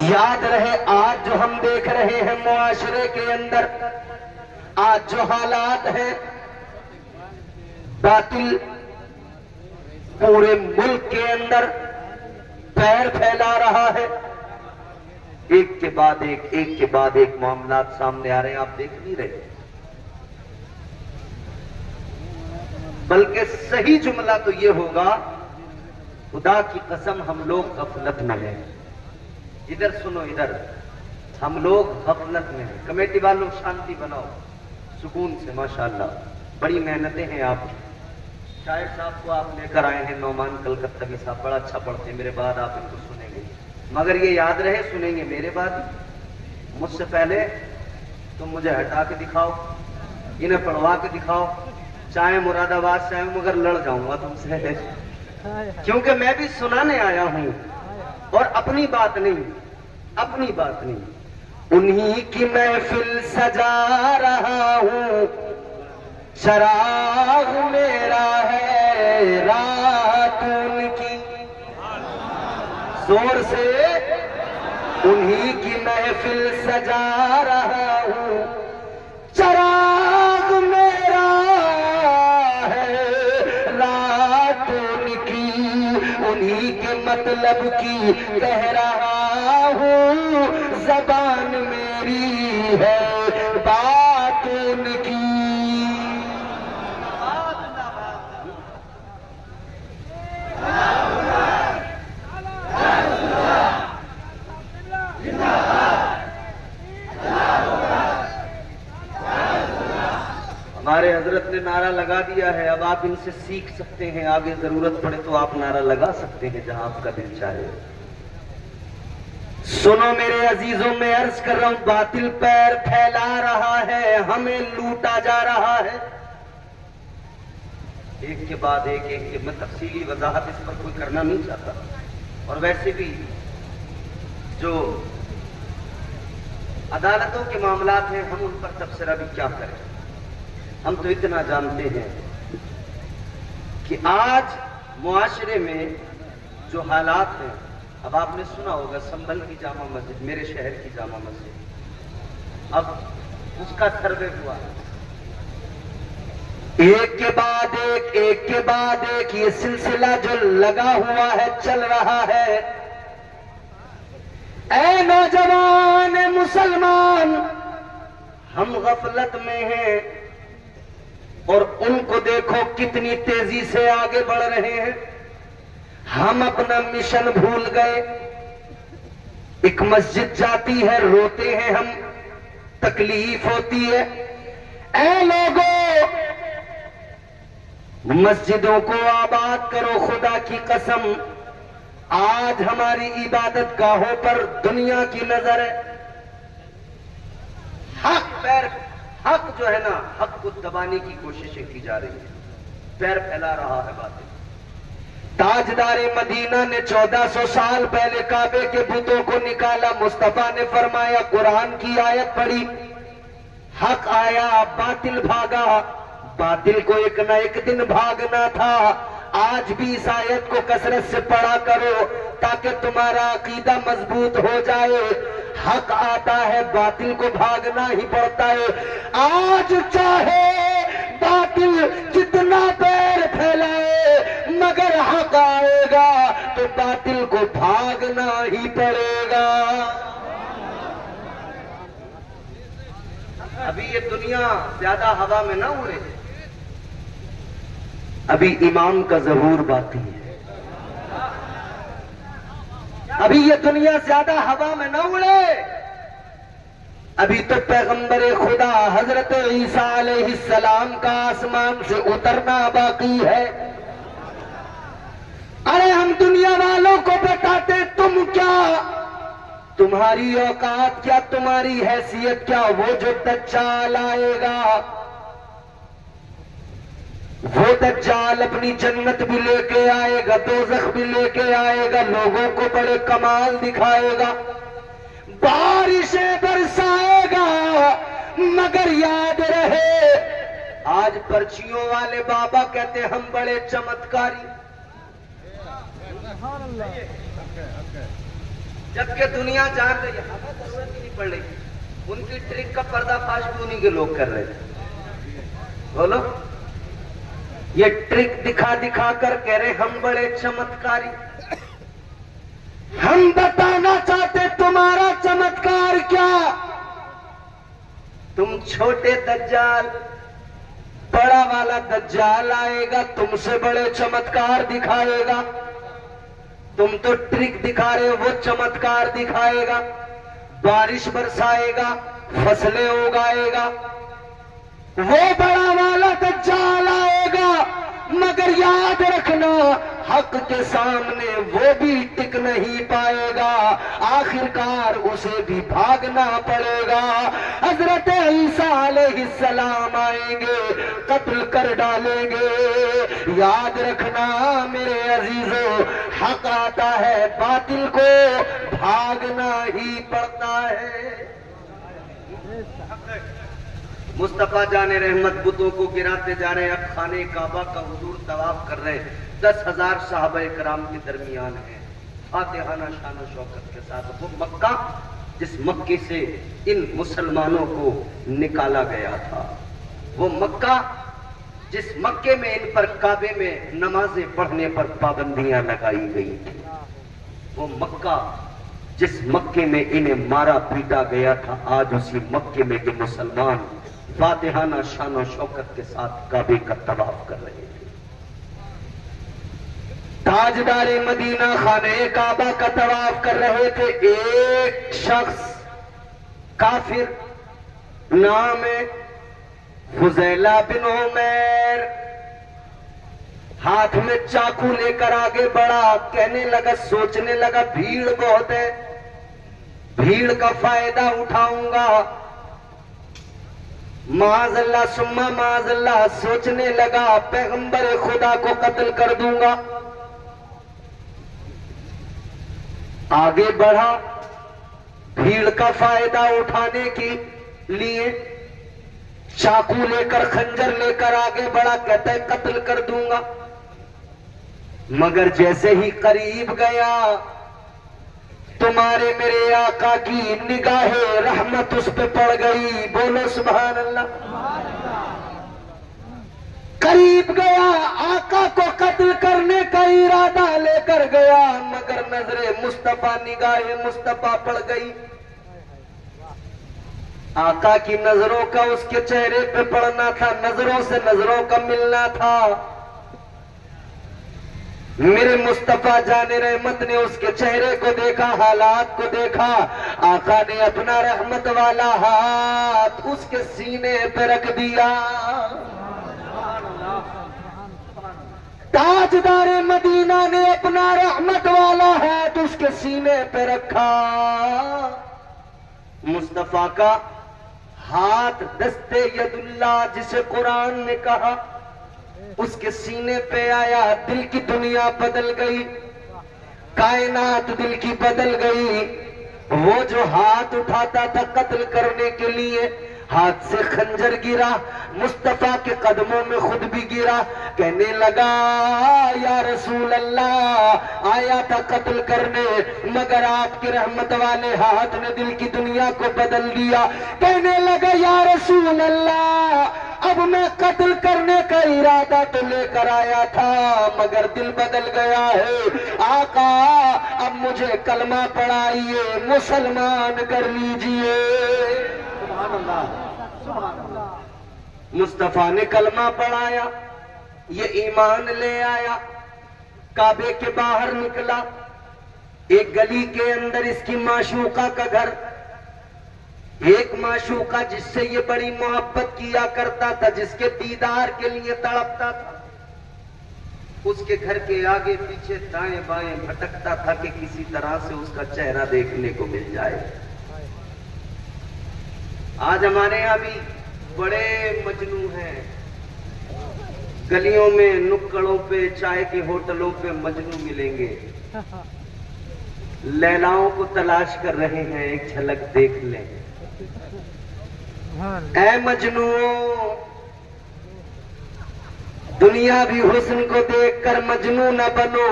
याद रहे आज जो हम देख रहे हैं मुआशरे के अंदर, आज जो हालात हैं, बातिल पूरे मुल्क के अंदर पैर फैला रहा है। एक के बाद एक मामलात सामने आ रहे हैं, आप देख नहीं रहे। बल्कि सही जुमला तो ये होगा, खुदा की कसम हम लोग गफलत में हैं। इधर सुनो, इधर हम लोग गफलत में हैं। कमेटी वालों शांति बनाओ सुकून से, माशाअल्लाह बड़ी मेहनतें हैं आप। शायर साहब को आप लेकर आए हैं, नौमान कलकत्ता साहब बड़ा अच्छा पढ़ते हैं, मेरे बाद आप इनको सुनेंगे, मगर ये याद रहे सुनेंगे मेरे बाद। मुझसे पहले तुम मुझे हटा के दिखाओ, इन्हें पढ़वा के दिखाओ, चाहे मुरादाबाद से आए, मगर लड़ जाऊंगा तुमसे, क्योंकि मैं भी सुनाने आया हूं और अपनी बात नहीं, अपनी बात नहीं। उन्हीं की महफिल सजा रहा हूं, चराग मेरा है रात उनकी। जोर से, उन्हीं की महफिल सजा रहा हूं, चराग मेरा है रात उनकी। उन्हीं के मतलब की कह रहा हूं, ज़बान मेरी है बात उनकी। हमारे हजरत ने नारा लगा दिया है, अब आप इनसे सीख सकते हैं, आगे जरूरत पड़े तो आप नारा लगा सकते हैं जहां आपका दिल चाहे। सुनो मेरे अजीजों, मैं अर्ज कर रहा हूं, बातिल पैर फैला रहा है, हमें लूटा जा रहा है। एक के बाद एक मैं तफसीली वजाहत इस पर कोई करना नहीं चाहता, और वैसे भी जो अदालतों के मामलात हैं हम उन पर तबसरा भी क्या करें। हम तो इतना जानते हैं कि आज मुआशरे में जो हालात हैं, अब आपने सुना होगा संभल की जामा मस्जिद, मेरे शहर की जामा मस्जिद, अब उसका सर्वे हुआ, एक के बाद एक ये सिलसिला जो लगा हुआ है, चल रहा है। ऐ नौजवान मुसलमान, हम गफलत में हैं और उनको देखो कितनी तेजी से आगे बढ़ रहे हैं। हम अपना मिशन भूल गए। एक मस्जिद जाती है, रोते हैं हम, तकलीफ होती है। ऐ लोगों, मस्जिदों को आबाद करो, खुदा की कसम आज हमारी इबादत गाहों पर दुनिया की नजर है। हक जो है ना, हक को दबाने की कोशिशें की जा रही है, पैर फैला रहा है बातें। ताजदारे मदीना ने 1400 साल पहले काबे के बुतों को निकाला, मुस्तफा ने फरमाया, कुरान की आयत पढ़ी, हक आया, बातिल भागा। बातिल को एक न एक दिन भागना था। आज भी इस आयत को कसरत से पढ़ा करो ताकि तुम्हारा अकीदा मजबूत हो जाए। हक आता है, बातिल को भागना ही पड़ता है। आज चाहे बातिल जितना पैर फैलाए, मगर हक आएगा तो बातिल को भागना ही पड़ेगा। अभी ये दुनिया ज्यादा हवा में ना उड़े, अभी इमाम का ज़हूर बाकी है। अभी ये दुनिया ज्यादा हवा में न उड़े, अभी तो पैगंबर खुदा हजरत ईसा अलैहिस्सलाम का आसमान से उतरना बाकी है। अरे हम दुनिया वालों को बताते, तुम क्या, तुम्हारी औकात क्या, तुम्हारी हैसियत क्या। वो जो दज्जाल आएगा, वो दज्जाल अपनी जन्नत भी लेके आएगा, दोज़ख भी लेके आएगा, लोगों को बड़े कमाल दिखाएगा, बारिशें बरसाएगा। मगर याद रहे, आज पर्चियों वाले बाबा कहते हम बड़े चमत्कारी। जबकि दुनिया जान रही है, हमें जरूरत ही नहीं पड़ रही। उनकी ट्रिक का पर्दाफाश भी उन्हीं के लोग कर रहे थे। बोलो, ये ट्रिक दिखा दिखा कर कह रहे हम बड़े चमत्कारी। हम बताना चाहते तुम्हारा चमत्कार क्या। तुम छोटे दज्जाल, बड़ा वाला दज्जाल आएगा तुमसे बड़े चमत्कार दिखाएगा। तुम तो ट्रिक दिखा रहे हो, वो चमत्कार दिखाएगा। बारिश बरसाएगा, फसलें उगाएगा। वो बड़ा वाला दज्जाल आएगा, मगर याद रखना हक के सामने वो भी टिक नहीं पाएगा। आखिरकार उसे भी भागना पड़ेगा। हजरत ईसा अलैहिस्सलाम आएंगे, कत्ल कर डालेंगे। याद रखना मेरे अजीजों, हक आता है, बातिल को भागना ही पड़ता है। मुस्तफा जाने रहमत बुतों को गिराते जा रहे हैं। अब खाने काबा का हुजूर तवाफ कर रहे हैं। 10,000 सहाबाए कराम के दरमियान है, फातिहाना शान शौकत के साथ। वो मक्का जिस मक्के से इन मुसलमानों को निकाला गया था, वो मक्का जिस मक्के में इन पर काबे में नमाजें पढ़ने पर पाबंदियां लगाई गई थी, वो मक्का जिस मक्के में इन्हें मारा पीटा गया था, आज उसी मक्के में ये मुसलमान फातिहाना शान और शौकत के साथ काबे का तवाफ कर रहे थे। ताजदारे मदीना खाने काबा का तवाफ कर रहे थे। एक शख्स काफिर, नाम है फुजैला बिन उमैर, हाथ में चाकू लेकर आगे बढ़ा। कहने लगा, सोचने लगा भीड़ बहुत है, भीड़ का फायदा उठाऊंगा। माज़अल्लाह सुम्मा माज़अल्लाह सोचने लगा, पैगंबर खुदा को कत्ल कर दूंगा। आगे बढ़ा, भीड़ का फायदा उठाने के लिए चाकू लेकर, खंजर लेकर आगे बढ़ा। कहता है कत्ल कर दूंगा। मगर जैसे ही करीब गया, तुम्हारे मेरे आका की निगाहे रहमत उस पे पड़ गई। बोलो सुभान अल्लाह। करीब गया, आका को कत्ल करने का इरादा लेकर गया, मगर नजरे मुस्तफा, निगाहे मुस्तफा पड़ गई। आका की नजरों का उसके चेहरे पे पड़ना था, नजरों से नजरों का मिलना था। मेरे मुस्तफा जाने रहमत ने उसके चेहरे को देखा, हालात को देखा। आका ने अपना रहमत वाला हाथ उसके सीने पे रख दिया। ताजदारे मदीना ने अपना रहमत वाला हाथ उसके सीने पे रखा। मुस्तफा का हाथ दस्ते यदुल्ला जिसे कुरान ने कहा, उसके सीने पे आया। दिल की दुनिया बदल गई, कायनात दिल की बदल गई। वो जो हाथ उठाता था कत्ल करने के लिए, हाथ से खंजर गिरा, मुस्तफा के कदमों में खुद भी गिरा। कहने लगा, या रसूल अल्लाह, आया था कत्ल करने, मगर आपके रहमत वाले हाथ ने दिल की दुनिया को बदल दिया। कहने लगा, या रसूल अल्लाह, अब मैं कत्ल करने का इरादा तो लेकर आया था, मगर दिल बदल गया है। आका, अब मुझे कलमा पढ़ाइए, मुसलमान कर लीजिए। सुभान अल्लाह, सुभान अल्लाह। मुस्तफा ने कलमा पढ़ाया, ये ईमान ले आया। काबे के बाहर निकला, एक गली के अंदर इसकी माशूका का घर। एक माशूका जिससे ये बड़ी मोहब्बत किया करता था, जिसके दीदार के लिए तड़पता था, उसके घर के आगे पीछे दाएं बाएं भटकता था कि किसी तरह से उसका चेहरा देखने को मिल जाए। आज हमारे यहां भी बड़े मजनू हैं, गलियों में, नुक्कड़ों पे, चाय के होटलों पे मजनू मिलेंगे। लैलाओं को तलाश कर रहे हैं, एक झलक देख लें। ऐ मजनूओं, दुनिया भी हुस्न को देखकर मजनू न बनो।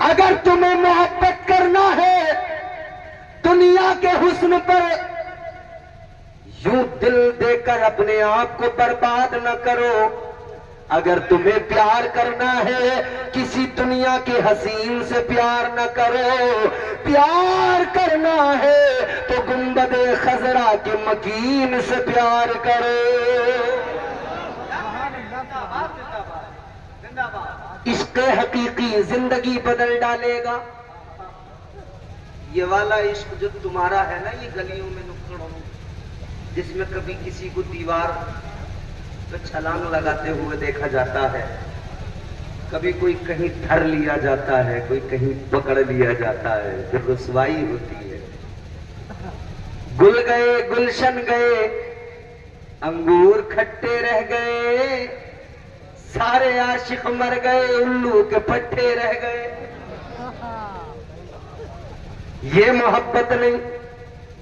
अगर तुम्हें मोहब्बत करना है दुनिया के हुस्न पर, यूं दिल देकर अपने आप को बर्बाद न करो। अगर तुम्हें प्यार करना है किसी दुनिया के हसीन से प्यार न करो। प्यार करना है तो गुंबदे खजरा के मकीन से प्यार करो। इश्क हकीकी जिंदगी बदल डालेगा। ये वाला इश्क जो तुम्हारा है ना, ये गलियों में नुक्कड़ों में, जिसमें कभी किसी को दीवार पे छलांग लगाते हुए देखा जाता है, कभी कोई कहीं धर लिया जाता है, कोई कहीं पकड़ लिया जाता है, फिर रुसवाई होती है। गुल गए गुलशन गए, अंगूर खट्टे रह गए, सारे आशिक मर गए, उल्लू के पट्टे रह गए। ये मोहब्बत नहीं,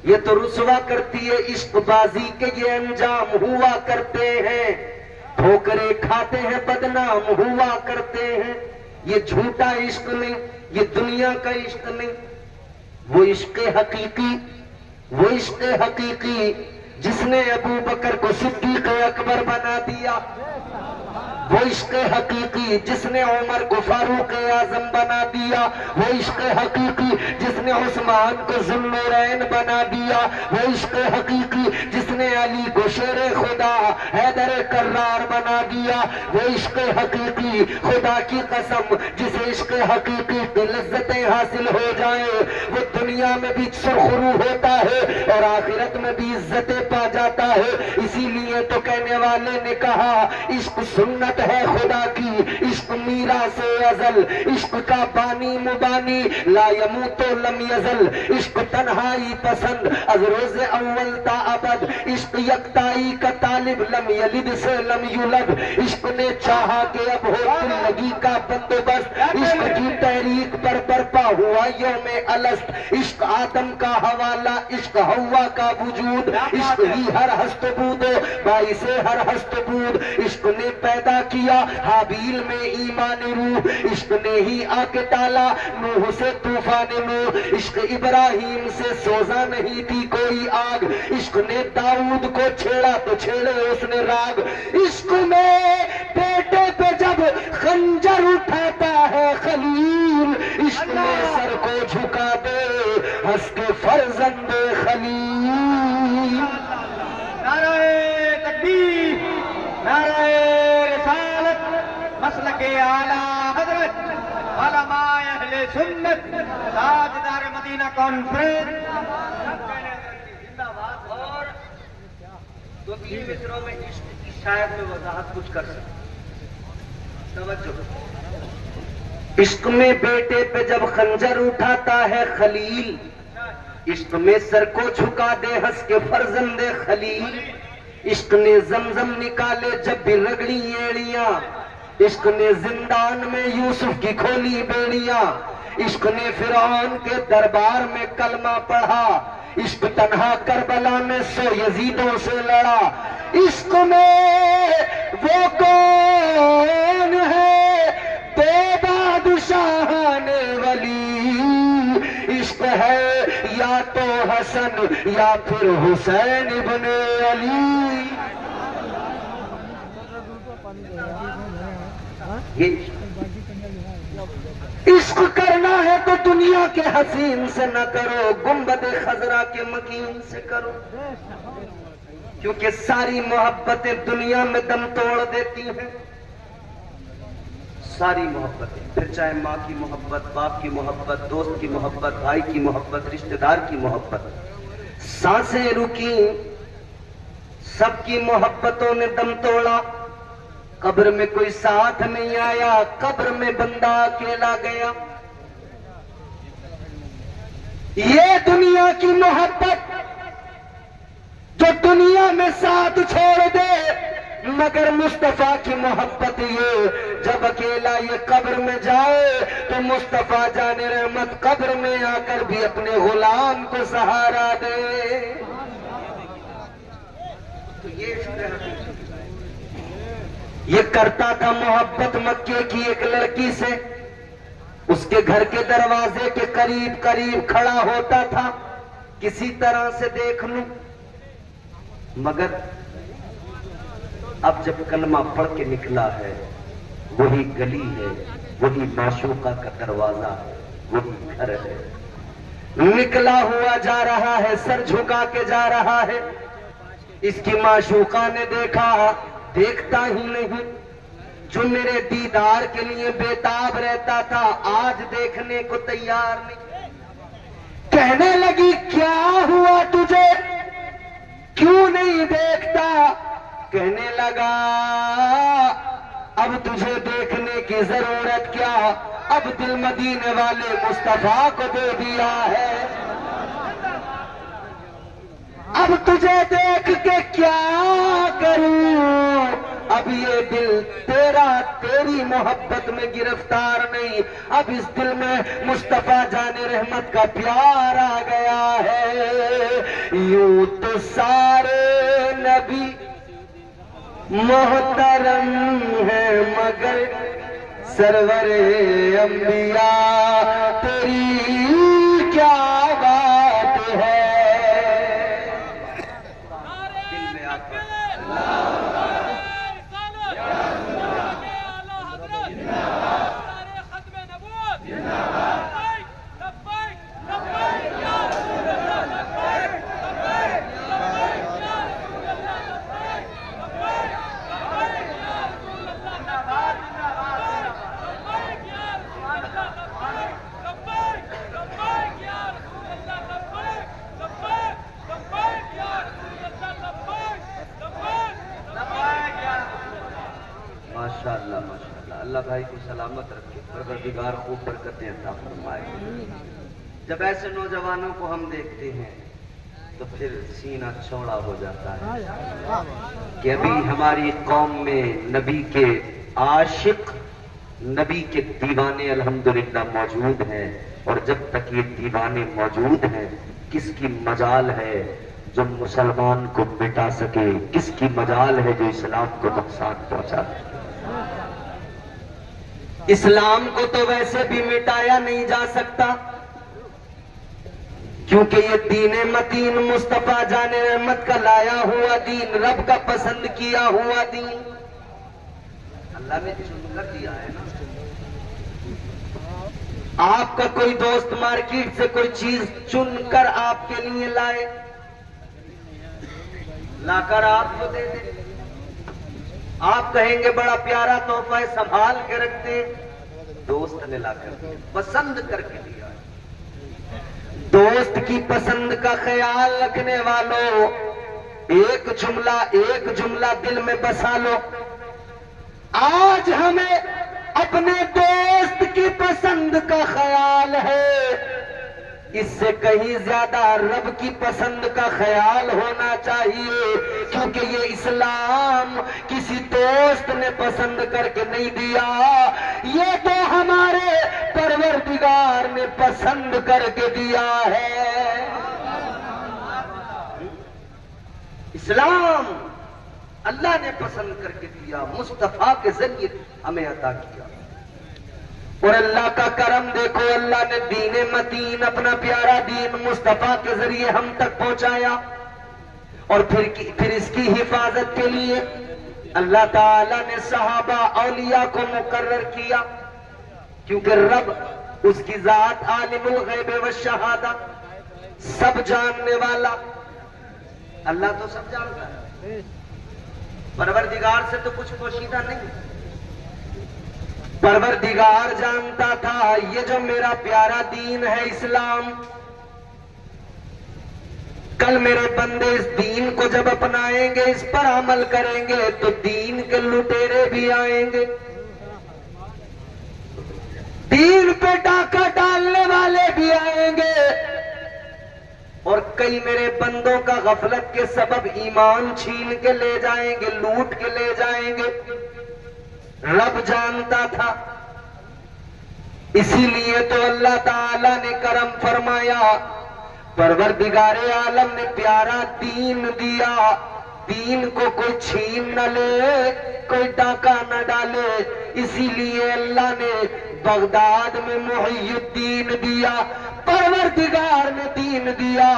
ये तो रुसवा करती है। इश्कबाजी के ये अंजाम हुआ करते हैं, ठोकरे खाते हैं, बदनाम हुआ करते हैं। ये झूठा इश्क नहीं, ये दुनिया का इश्क नहीं। वो इश्क हकीकी, वो इश्क हकीकी जिसने अबू बकर को सिद्दीक अकबर बना दिया। वो इश्क हकीकी जिसने उमर को फारूक आजम बना दिया। वो इश्क हकीकी जिसने उस्मान को ज़ुन्नूरैन बना दिया। वो इश्क हकीकी जिसने अली को शेर खुदा हैदर कर्रार बना दिया। वो इश्क हकीकी, खुदा की कसम, जिसे इश्क हकीकी की लज्जतें हासिल हो जाए वो दुनिया में भी सुरखरू होता है और आखिरत में भी इज्जतें पा जाता है। इसीलिए तो कहने वाले ने कहा इश्क सुन्नत है खुदा की, इश्क मीरा से अजल, इश्क का बानी मुबानी ला यमूतो लम यजल। इश्क तन्हाई पसंद अज रोज अव्वल ता अबद, इश्क यकताई का तालिब लम यलिद से लम युलद। इश्क ने चाहा कि अब हो जिंदगी का बंदोबस्त, इश्क की तहरीक पर बरपा हुआ यौम अलस्त। इश्क आदम का हवाला, इश्क हवा का वजूद, इश्क ही हर हस्तबूद बाई से हर हस्तबूद। इश्क ने पैदा किया हाबील में ईमान रूह, इश्क ने ही आके टाला नूह से तूफान नूह। इश्क इब्राहिम से सोजा नहीं थी कोई आग, इश्क ने दाऊद को छेड़ा तो छेड़े उसने राग। इश्क में बेटे पे जब खंजर उठाता है खलील, इश्क में सर को झुका दे हंस के फर्जंद खलील। नारे तकबीर, नारे रिसालत, मसलके आला हजरत, उलमाए अहले सुन्नत, ताजदार मदीना कॉन्फ्रेंस जिंदाबाद। और दो तीन मित्रों में इश्क की शायद में वजाहत कुछ कर सकते। तवज्जो। इश्क में बेटे पे जब खंजर उठाता है खलील, इश्क में सर को झुका दे हंस के फर्जंदे खलील। इश्क ने जमजम निकाले जब भी रगड़ी एड़ियां, इश्क ने जिंदान में यूसुफ की खोली बेड़ियां। इश्क ने फिरौन के दरबार में कलमा पढ़ा, इश्क तन्हा करबला में 100 यजीदों से लड़ा। इश्क में वो कौन है बेबादशाहाने वली, इश्क है या तो हसन या फिर हुसैन इब्ने अली। ये इश्क करना है तो दुनिया के हसीन से न करो, गुंबदे खजरा के मकीन से करो। क्योंकि सारी मोहब्बतें दुनिया में दम तोड़ देती हैं, सारी मोहब्बतें। फिर चाहे माँ की मोहब्बत, बाप की मोहब्बत, दोस्त की मोहब्बत, भाई की मोहब्बत, रिश्तेदार की मोहब्बत, सांसें रुकी, सबकी मोहब्बतों ने दम तोड़ा। कब्र में कोई साथ नहीं आया, कब्र में बंदा अकेला गया। ये दुनिया की मोहब्बत जो दुनिया में साथ छोड़ दे, मगर मुस्तफा की मोहब्बत ये जब अकेला ये कब्र में जाए तो मुस्तफा जाने रहमत कब्र में आकर भी अपने गुलाम को सहारा दे। तो ये करता था मोहब्बत मक्के की एक लड़की से, उसके घर के दरवाजे के करीब करीब खड़ा होता था, किसी तरह से देख लूं। मगर अब जब कलमा पढ़ के निकला है, वही गली है, वही माशूका का दरवाजा है, वही घर है। निकला हुआ जा रहा है, सर झुका के जा रहा है। इसकी माशूका ने देखा, देखता ही नहीं। जो मेरे दीदार के लिए बेताब रहता था, आज देखने को तैयार नहीं। कहने लगी, क्या हुआ तुझे, क्यों नहीं देखता? कहने लगा, अब तुझे देखने की जरूरत क्या, अब दिल मदीने वाले मुस्तफा को दे दिया है। अब तुझे देख के क्या करूं, अब ये दिल तेरी मोहब्बत में गिरफ्तार नहीं, अब इस दिल में मुस्तफा जाने रहमत का प्यार आ गया है। यूं तो सारे नबी मोहतरम है, मगर सरवरे अंबिया तेरी क्या बात है। दिल में आकर माशाअल्लाह माशाअल्लाह, अल्लाह भाई को सलामत रखे, परवरदिगार खूब बरकतें अता फरमाए। जब ऐसे नौजवानों को हम देखते हैं तो फिर सीना चौड़ा हो जाता है कि अभी हमारी कौम में नबी के आशिक, नबी के दीवाने अल्हम्दुलिल्लाह मौजूद हैं। और जब तक ये दीवाने मौजूद हैं, किसकी मजाल है जो मुसलमान को मिटा सके, किसकी मजाल है जो इस्लाम को नुकसान पहुंचा सके। इस्लाम को तो वैसे भी मिटाया नहीं जा सकता, क्योंकि ये दीने मतीन मुस्तफा जाने रहमत का लाया हुआ दीन, रब का पसंद किया हुआ दीन, अल्लाह ने चुनकर दिया है ना। आपका कोई दोस्त मार्केट से कोई चीज चुनकर आपके लिए लाए, लाकर आपको दे दे, आप कहेंगे बड़ा प्यारा तोहफा है, संभाल के रखते। दोस्त ने लाकर दिया, पसंद करके दिया। दोस्त की पसंद का ख्याल रखने वालों, एक जुमला दिल में बसा लो। आज हमें अपने दोस्त की पसंद का ख्याल है, इससे कहीं ज्यादा रब की पसंद का ख्याल होना चाहिए, क्योंकि ये इस्लाम किसी दोस्त ने पसंद करके नहीं दिया, ये तो हमारे परवरदिगार ने पसंद करके दिया है। इस्लाम अल्लाह ने पसंद करके दिया, मुस्तफा के जरिए हमें अता किया। और अल्लाह का करम देखो, अल्लाह ने दीने मतीन, अपना प्यारा दीन मुस्तफा के जरिए हम तक पहुंचाया। और फिर इसकी हिफाजत के लिए अल्लाह ताला ने सहाबा औलिया को मुकर्रर किया, क्योंकि रब उसकी जात आलिमुल गैब व शहादा, सब जानने वाला। अल्लाह तो सब जानता है, परवरदिगार से तो कुछ पोशीदा नहीं। परवरदिगार जानता था ये जो मेरा प्यारा दीन है इस्लाम, कल मेरे बंदे इस दीन को जब अपनाएंगे, इस पर अमल करेंगे, तो दीन के लुटेरे भी आएंगे, दीन पे डाका डालने वाले भी आएंगे, और कई मेरे बंदों का गफलत के सबब ईमान छीन के ले जाएंगे, लूट के ले जाएंगे। रब जानता था, इसीलिए तो अल्लाह ताला ने करम फरमाया, परवरदिगारे आलम ने प्यारा दीन दिया, दीन को कोई छीन न ले, कोई डाका न डाले। इसीलिए अल्लाह ने बगदाद में मुहियुद्दीन दिया, परवरदिगार ने दीन दिया।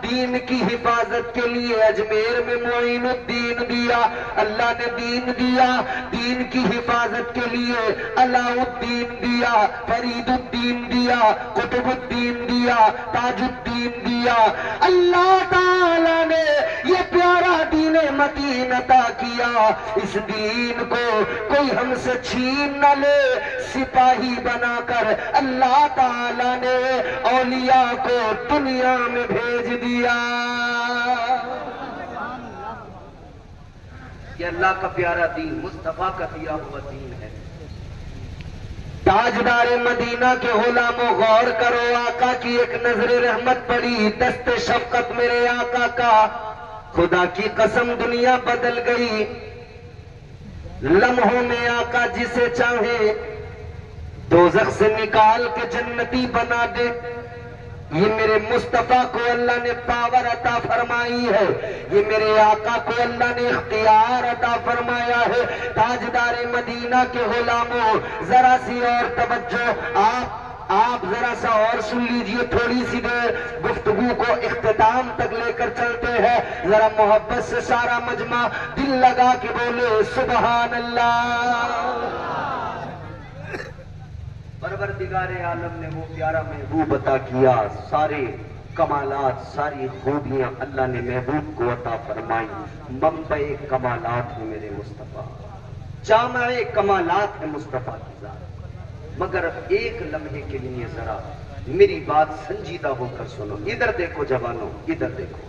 दीन की हिफाजत के लिए अजमेर में मुइनुद्दीन दिया, अल्लाह ने दीन दिया। दीन की हिफाजत के लिए अलाउद्दीन दिया, फरीदुद्दीन दिया, कुतुबुद्दीन दिया, ताजुद्दीन दिया। अल्लाह ताला ने ये प्यारा दीन मतीन अता किया। इस दीन को कोई हमसे छीन न ले, सिपाही बनाकर अल्लाह ताला ने औलिया को दुनिया में भेज दिया। ये अल्लाह का प्यारा दीन, मुस्तफा का दिया हुआ दीन है। ताजदार मदीना के गुलामों गौर करो, आका की एक नजर रहमत पड़ी, दस्ते शफकत मेरे आका का। खुदा की कसम दुनिया बदल गई। लम्हों में आका जिसे चाहे दोज़ख से निकाल के जन्नती बना दे। ये मेरे मुस्तफा को अल्लाह ने पावर अता फरमाई है, ये मेरे आका को अल्लाह ने इख्तियार अता फरमाया है। ताजदार मदीना के गुलामों, जरा सी और तवज्जो, आप जरा सा और सुन लीजिए। थोड़ी सी देर गुफ्तगू को इख्तिताम तक लेकर चलते हैं। जरा मोहब्बत से सारा मजमा दिल लगा के बोले सुबहान अल्लाह। परवरदिगारे आलम ने वो प्यारा महबूब अता किया, सारे कमालात, सारी खूबियां अल्लाह ने महबूब को अता फरमाई। मंबे कमालात है मेरे मुस्तफा, जामे कमालात है मुस्तफा की जात। मगर अब एक लम्हे के लिए जरा मेरी बात संजीदा होकर सुनो। इधर देखो जवानों, इधर देखो।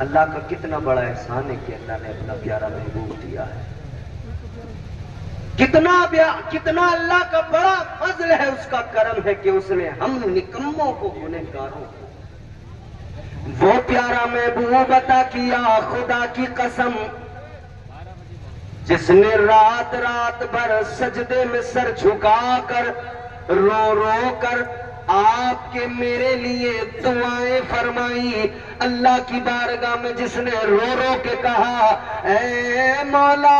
अल्लाह का कितना बड़ा एहसान है कि अल्लाह ने अपना प्यारा महबूब दिया है। कितना अल्लाह का बड़ा फजल है, उसका करम है कि उसने हम निकम्मों को, गुनहगारों को वो प्यारा महबूब अता किया। खुदा की कसम, जिसने रात रात भर सजदे में सर झुकाकर रो रो कर आपके मेरे लिए दुआएं फरमाई। अल्लाह की बारगाह में जिसने रो रो के कहा, ऐ मौला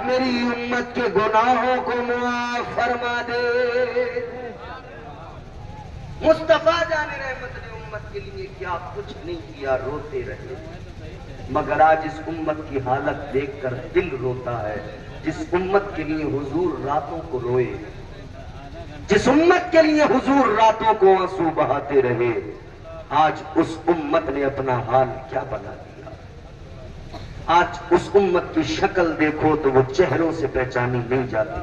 मेरी उम्मत के गुनाहों को मुआफ फरमा दे। मुस्तफा जाने रहमत ने उम्मत के लिए क्या कुछ नहीं किया, रोते रहे। मगर आज इस उम्मत की हालत देखकर दिल रोता है। जिस उम्मत के लिए हुजूर रातों को रोए, जिस उम्मत के लिए हुजूर रातों को आंसू बहाते रहे, आज उस उम्मत ने अपना हाल क्या बना दिया। आज उस उम्मत की शक्ल देखो तो वो चेहरों से पहचानी नहीं जाती।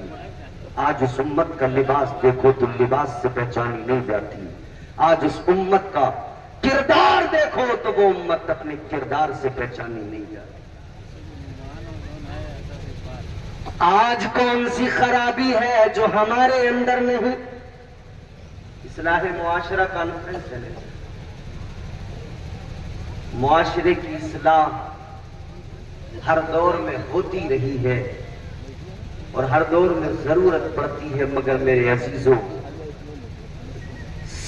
आज उस उम्मत का लिबास देखो तो लिबास से पहचानी नहीं जाती। आज उस उम्मत का किरदार देखो तो वो उम्मत अपने किरदार से पहचानी नहीं जाती। आज कौन सी खराबी है जो हमारे अंदर नहीं। इस्लाह मुआशरा कॉन्फ्रेंस चले, मुआशरे की इस्लाह हर दौर में होती रही है और हर दौर में जरूरत पड़ती है। मगर मेरे अजीजों,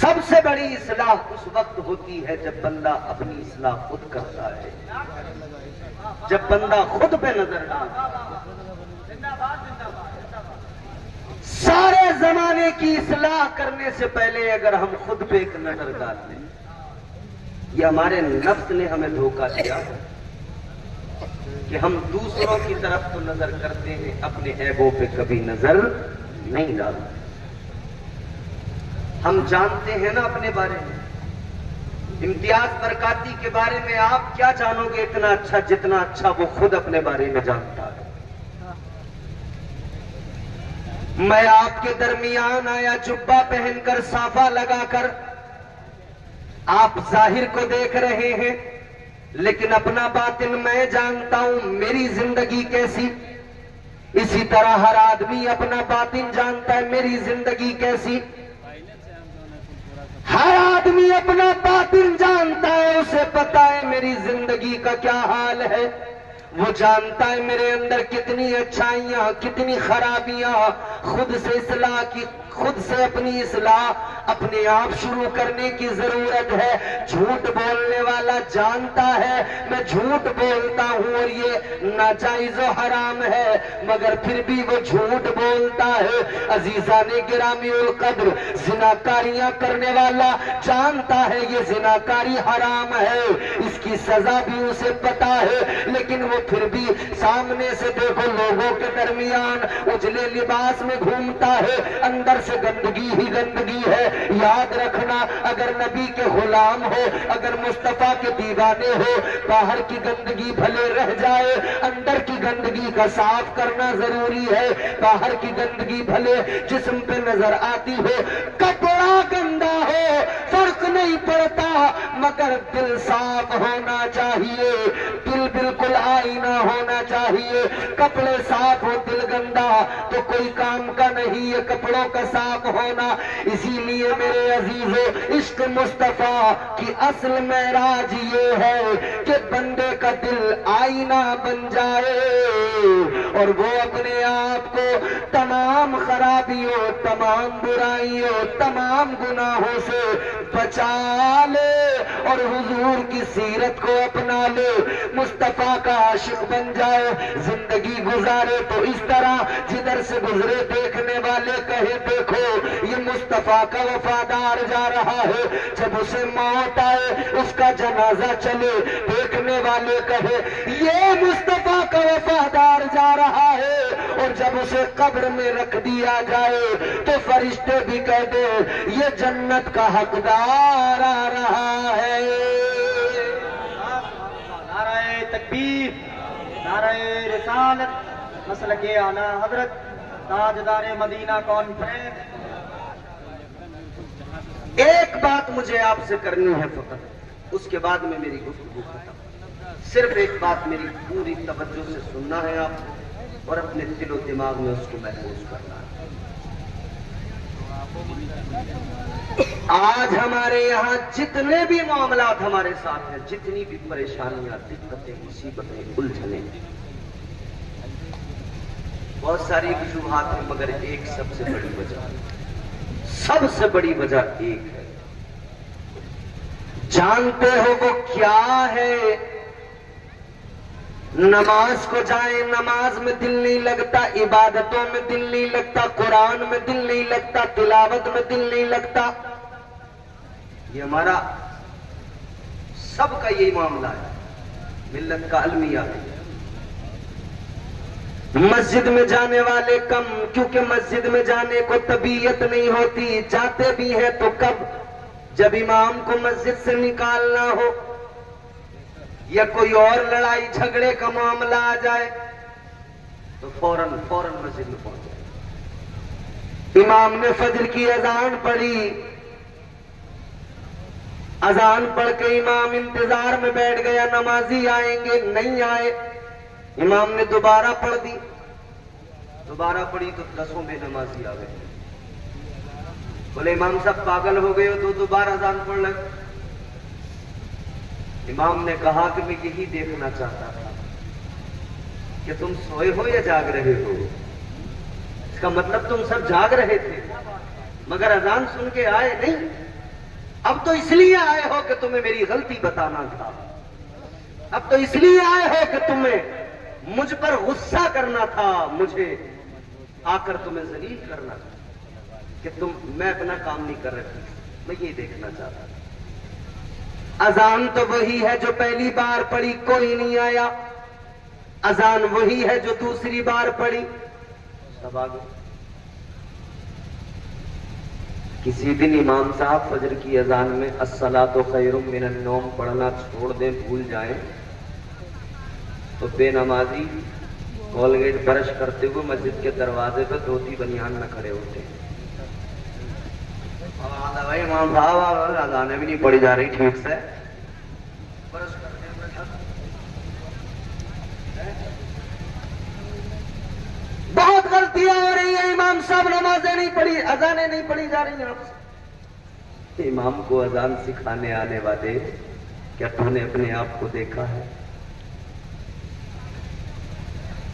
सबसे बड़ी इस्लाह उस वक्त होती है जब बंदा अपनी इस्लाह खुद करता है, जब बंदा खुद पे नजर डालता है। सारे जमाने की इस्लाह करने से पहले अगर हम खुद पे एक नजर डाल लें, ये हमारे नफ्स ने हमें धोखा दिया कि हम दूसरों की तरफ तो नजर करते हैं, अपने ऐबों पे कभी नजर नहीं डालते। हम जानते हैं ना अपने बारे में। इम्तियाज बरकाती के बारे में आप क्या जानोगे इतना अच्छा, जितना अच्छा वो खुद अपने बारे में जानता है। मैं आपके दरमियान आया जुब्बा पहनकर, साफा लगाकर। आप जाहिर को देख रहे हैं, लेकिन अपना बातिन मैं जानता हूं, मेरी जिंदगी कैसी। इसी तरह हर आदमी अपना बातिन जानता है, मेरी जिंदगी कैसी। हर आदमी अपना बातिन जानता है, उसे पता है मेरी जिंदगी का क्या हाल है। वो जानता है मेरे अंदर कितनी अच्छाइयां, कितनी खराबियां। खुद से इस्लाह की, खुद से अपनी इस्लाह अपने आप शुरू करने की जरूरत है। झूठ बोलने वाला जानता है मैं झूठ बोलता हूं और ये नाजायज और हराम है, मगर फिर भी वो झूठ बोलता है। अजीजाने गिरामी उल कद्र, जिनाकारियां करने वाला जानता है ये जिनाकारी हराम है, इसकी सजा भी उसे पता है, लेकिन वो फिर भी सामने से देखो लोगों के दरमियान उजले लिबास में घूमता है, अंदर से गंदगी ही गंदगी है। याद रखना, अगर नबी के गुलाम हो, अगर मुस्तफा के दीवाने हो, बाहर की गंदगी भले रह जाए, अंदर की गंदगी का साफ करना जरूरी है। बाहर की गंदगी भले जिस्म पे नजर आती हो, कपड़ा गंदा हो फर्क नहीं पड़ता, मगर दिल साफ होना चाहिए, दिल बिल्कुल आईना होना चाहिए। कपड़े साफ हो दिल गंदा तो कोई काम का नहीं है कपड़ों का साफ होना। इसीलिए मेरे अजीजों, इश्क मुस्तफा की असल में राज ये है कि बंदे का दिल आईना बन जाए और वो अपने आप को तमाम खराबियों, तमाम बुराइयों, तमाम गुनाहों से बचा ले और हुजूर की सीरत को अपना ले, मुस्तफा का आशिक बन जाए, जिंदगी गुजारे तो इस तरह जिधर से गुजरे देखने वाले कहे देखो ये मुस्तफा का वफादार जा रहा है। जब उसे मौत आए उसका जनाजा चले, देखने वाले कहे ये मुस्तफा का वफादार जा रहा है, और जब उसे कब्र में रख दिया जाए तो फरिश्ते भी कह दे ये जन्नत का हकदार आ रहा है। नाराए तकबीर, नाराए रिसालत, मसलके आला हजरत, ताजदारे मदीना कॉन्फ्रेंस। एक बात मुझे आपसे करनी है फकत, उसके बाद में मेरी गुफ्तगू खत्म। सिर्फ एक बात मेरी पूरी तवज्जो से सुनना है आपको और अपने दिलो दिमाग में उसको महफूज करना है। आज हमारे यहाँ जितने भी मामलात हमारे साथ हैं, जितनी भी परेशानियां, दिक्कतें, मुसीबतें, उलझने, बहुत सारी वजूहात हैं, मगर एक सबसे बड़ी वजह, सबसे बड़ी वजह एक है। जानते हो वो क्या है? नमाज को जाए, नमाज में दिल नहीं लगता, इबादतों में दिल नहीं लगता, कुरान में दिल नहीं लगता, तिलावत में दिल नहीं लगता। ये हमारा सबका यही मामला है, मिल्लत का अलमिया है। मस्जिद में जाने वाले कम, क्योंकि मस्जिद में जाने को तबीयत नहीं होती, जाते भी हैं तो कब, जब इमाम को मस्जिद से निकालना हो या कोई और लड़ाई झगड़े का मामला आ जाए तो फौरन मस्जिद में पहुंच जाए। इमाम ने फजर की अजान पढ़ी, अजान पढ़ के इमाम इंतजार में बैठ गया, नमाजी आएंगे, नहीं आए। इमाम ने दोबारा पढ़ दी, दोबारा पढ़ी तो 10 बेनमाजी आ गए। बोले इमाम साहब पागल हो गए हो तो दोबारा अजान पढ़ लगे। इमाम ने कहा कि मैं यही देखना चाहता था कि तुम सोए हो या जाग रहे हो। इसका मतलब तुम सब जाग रहे थे मगर अजान सुन के आए नहीं। अब तो इसलिए आए हो कि तुम्हें मेरी गलती बताना था, अब तो इसलिए आए हो कि तुम्हें मुझ पर गुस्सा करना था, मुझे आकर तुम्हें जलील करना था कि मैं अपना काम नहीं कर रही, मैं ये देखना चाहता था। अजान तो वही है जो पहली बार पढ़ी, कोई नहीं आया। अजान वही है जो दूसरी बार पढ़ी, सब आ गए। किसी दिन इमाम साहब फजर की अजान में अस्सलातु खैरुम मिनन नौम पढ़ना छोड़ दें, भूल जाएं, तो बेनमाजी कोलगेट ब्रश करते हुए मस्जिद के दरवाजे पर धोती बनियान में खड़े होते हैं। भाई इमाम साहब अजानें भी नहीं पढ़ी जा रही ठीक से, ब्रश करते हुए बहुत गलतियां हो रही है। इमाम साहब नमाजें नहीं पढ़ी, अजानें नहीं पढ़ी जा रही आपसे। इमाम को अजान सिखाने आने वाले, क्या तूने अपने आप को देखा है?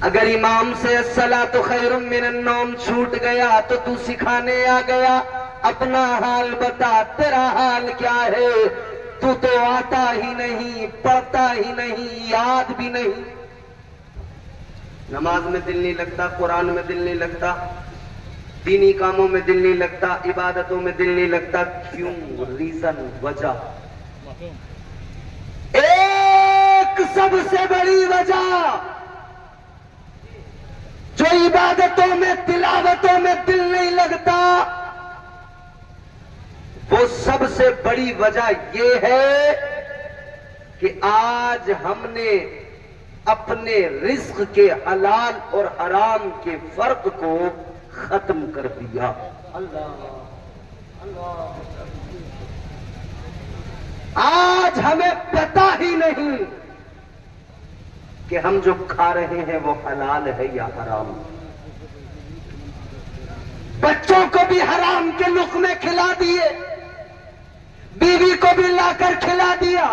अगर इमाम से अस्सलातु खैरुम मिनन नौम छूट गया तो तू सिखाने आ गया। अपना हाल बता, तेरा हाल क्या है? तू तो आता ही नहीं, पढ़ता ही नहीं, याद भी नहीं। नमाज में दिल नहीं लगता, कुरान में दिल नहीं लगता, दीनी कामों में दिल नहीं लगता, इबादतों में दिल नहीं लगता। क्यों? रीजन, वजह। एक सबसे बड़ी वजह, जो इबादतों में, तिलावतों में दिल नहीं लगता, वो सबसे बड़ी वजह ये है कि आज हमने अपने रिस्क के हलाल और हराम के फर्क को खत्म कर दिया। आज हमें पता ही नहीं कि हम जो खा रहे हैं वो हलाल है या हराम। बच्चों को भी हराम के लुक़्मे खिला दिए, बीवी को भी लाकर खिला दिया।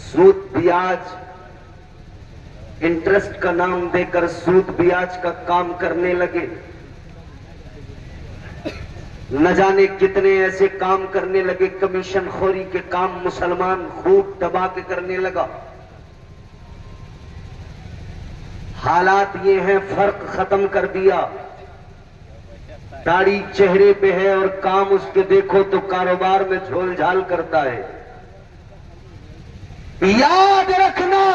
सूद ब्याज, इंटरेस्ट का नाम देकर सूद ब्याज का काम करने लगे। न जाने कितने ऐसे काम करने लगे, कमीशन खोरी के काम मुसलमान खूब दबा के करने लगा। हालात ये हैं, फर्क खत्म कर दिया। दाढ़ी चेहरे पे है और काम उसके देखो तो कारोबार में झोल झाल करता है। याद रखना,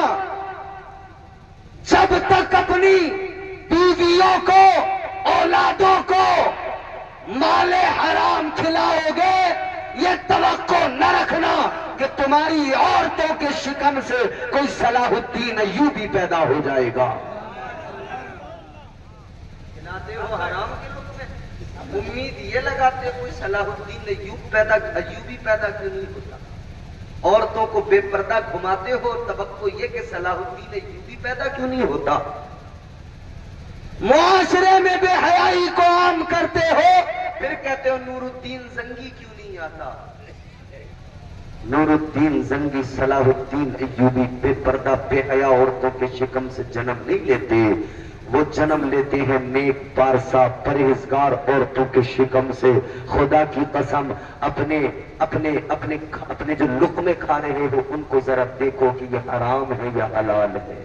जब तक अपनी बीवियों को, औलादों को माले हराम खिलाओगे, ये तवक्को न रखना कि तुम्हारी औरतों के शिकन से कोई सलाहुद्दीन अय्यूबी पैदा हो जाएगा। खिलाते हो हराम के लुक में, उम्मीद ये लगाते हो कोई सलाहुद्दीन अय्यूबी पैदा क्यों नहीं होता। औरतों को बेपर्दा घुमाते हो, तवक्को ये कि सलाहुद्दीन अय्यूबी पैदा क्यों नहीं होता। मुआशरे में बेहयाई को आम करते हो, फिर कहते हो नूरुद्दीन जंगी क्यों नहीं आता। नूरुद्दीन जंगी, सलाहुद्दीन अय्यूबी बेपर्दा बेहया औरतों के शिकम से जन्म नहीं लेते, वो जन्म लेते हैं नेक पारसा परहेजगार औरतों के शिकम से। खुदा की कसम, अपने अपने अपने अपने जो लुक़्मे खा रहे हो उनको जरा देखो कि ये हराम है या हलाल है।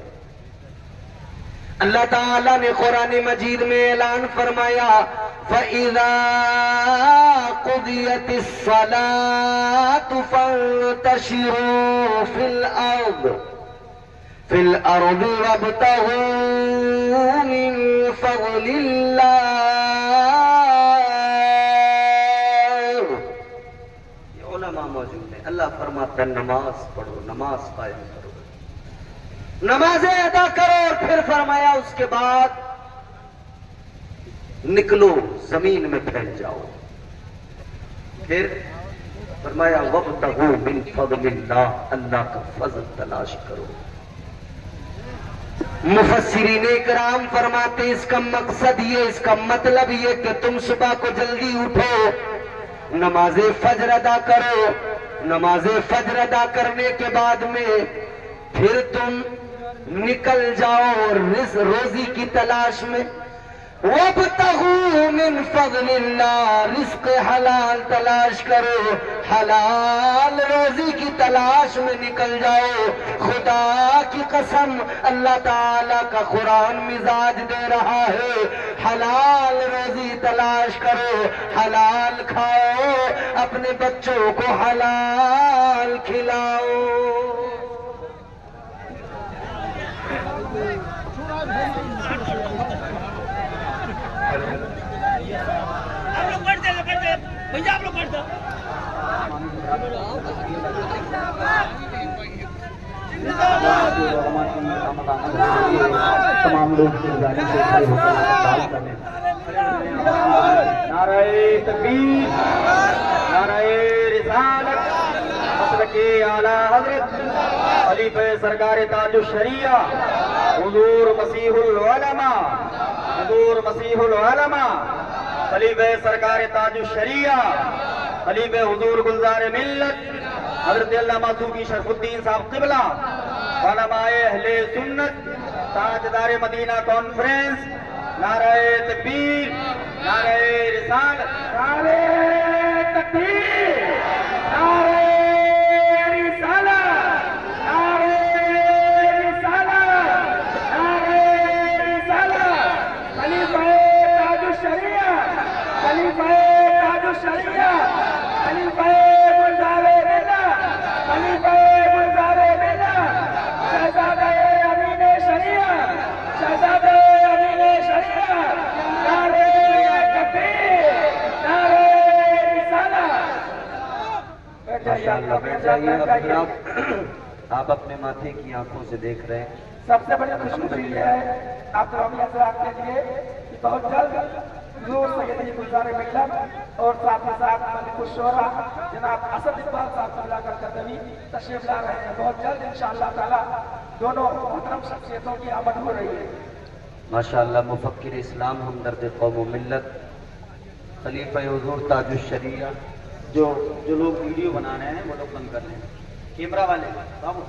अल्लाह ताला ने कुरान मजीद में ऐलान फरमाया, फ़इज़ा क़ुदियतिस सलातु फ़ंतशिरू फिल अर्ज़ि वब्तगू मिन फ़ज़लिल्लाह। ये उलमा मौजूद है। अल्लाह फरमाता है नमाज पढ़ो, नमाज कायम करो, नमाजें अदा करो। और फिर फरमाया उसके बाद निकलो, जमीन में फैल जाओ। फिर फरमाया वब्तगू मिन फ़ज़लिल्लाह, अल्लाह का फजल तलाश करो। मुफस्सिरीन इकराम फरमाते इसका मकसद ये, इसका मतलब ये कि तुम सुबह को जल्दी उठो, नमाज़े फज्र अदा करो। नमाज़े फज्र अदा करने के बाद में फिर तुम निकल जाओ रोजी की तलाश में। वब्तगू मिन फ़ज़लिल्लाह, रिज़्क़ हलाल तलाश करो, हलाल रोजी की तलाश में निकल जाओ। खुदा की कसम, अल्लाह ताला का कुरान मिजाज दे रहा है, हलाल रोजी तलाश करो, हलाल खाओ, अपने बच्चों को हलाल खिलाओ। आप लोग बैठ जाइए भैया, आप लोग बैठ जाओ। तमाम लोग नारे तकबीर, नारे रिसालत, हज़रत आला हज़रत खलीफे सरकार ताजुश शरिया हुजूर मसीहुल उलमा, हुजूर मसीहुल उलमा खलीफे सरकार ताजुश शरिया, खलीफे हुजूर गुलजार मिल्लत हज़रत अल्लामा सूफी शरफुद्दीन साहब क़िबला, उलमाए अहले सुन्नत, ताजदार मदीना कॉन्फ्रेंस, नारे तकबीर, नारे रिसालत, नारे तकबीर, नारे रिसालत, नारे रिसालत, नारे रिसालत। खलीफा ताजुश शरिया, खलीफा ताजुश शरिया, खलीफा गुलजारे बेला, खलीफा गुलजारे बेला, शहजादे अमीन शरिया, शहजादे अमीन शरिया। नारे तकबीर, नारे रिसालत। माशाअल्लाह, बैठ जाइए। अब फिर आप अपने माथे की आंखों से देख रहे हैं। सबसे बड़ी खुशखबरी यह है आप तमाम हजरात के लिए कि बहुत जल्द नूर सैयदी गुलजार मिल्लत और साथ ही साथ मलिकुल शोरा जनाब असद इकबाल साहब को मिलाकर कदमी तशरीफ ला रहे हैं। बहुत जल्द इंशाअल्लाह ताला दोनों मोहतरम शख्सियतों की आमद हो रही है। माशाअल्लाह, मुफक्किर इस्लाम, हमदर्द कौम व मिल्लत, खलीफा हुजूर ताजुश शरिया। जो लोग वीडियो बना रहे हैं वो लोग बंद कर लें। कैमरा वाले बाबू